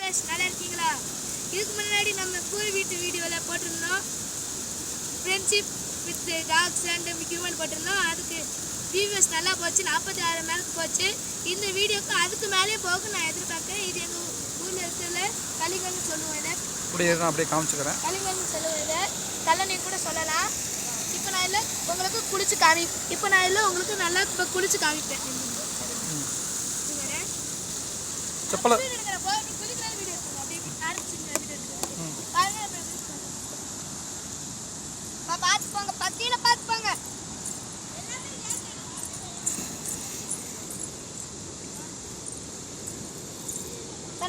Friends நல்லா இருக்கீங்களா? இதுக்கு முன்னாடி நம்ம கூல் வீட்டு வீடியோவில் போட்டிருந்தோம் friendship with dogs and human போட்டிருந்தோம். அதுக்கு வியூவர்ஸ் நல்லா போச்சு, 46 மேலே போச்சு. இந்த வீடியோக்கு அதுக்கு மேலே போகும் நான் எதிர்பார்க்குறேன். இது எங்கள் ஊரில் இருக்கிற கலிங்கன்னு சொல்லுவோம். இதை அப்படியே காமிச்சுக்கிறேன். கலிங்கன்னு சொல்லுவோம். இதை கல்லணை கூட சொல்லலாம். இப்போ நான் இல்லை உங்களுக்கு உங்களுக்கு நல்லா இப்போ குளிச்சு காமிப்பேன். செப்பல பார்த்துப்பாங்க, பத்தியில பார்த்துப்பாங்க.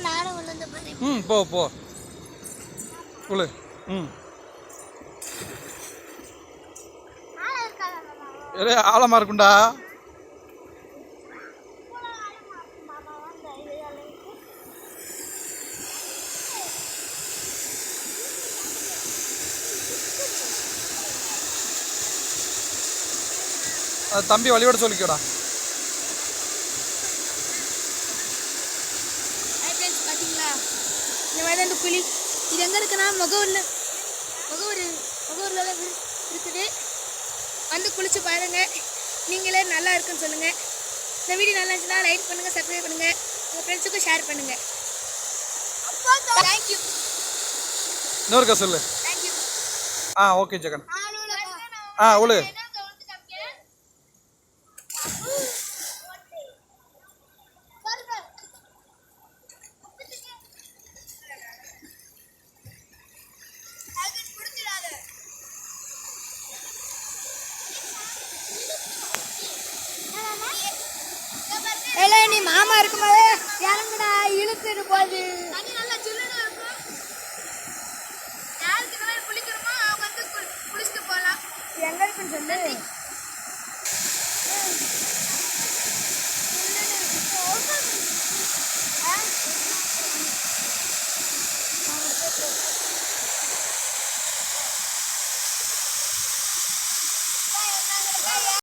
நானும் வந்து போ குளு ஆழமா இருக்குண்டா. அது தம்பி வழியோட சொல்லிக்கோடா. பார்த்தீங்களா இந்த மாதிரி அந்த குழி இது எங்கே இருக்குன்னா முகவூரில் இருக்குது. வந்து குளிச்சு பாருங்க, நீங்களே நல்லா இருக்குன்னு சொல்லுங்கள். இந்த வீடியோ நல்லா இருந்துச்சுன்னா லைக் பண்ணுங்கள், சப்ஸ்கிரைப் பண்ணுங்கள், உங்கள் ஃப்ரெண்ட்ஸுக்கும் ஷேர் பண்ணுங்கள். தேங்க்யூ. இன்னொருக்கா சொல்லு. தேங்க்யூ. ஓகே ஜெகன். உளு நீ மாமா இருக்கும்போது இறங்குடா, இழுத்துட்டு போகுது. யாருக்கு இந்த மாதிரி குளிக்கணுமோ அவங்க வந்து குளிச்சுட்டு போகலாம். எங்க இருக்குன்னு சொல்லு.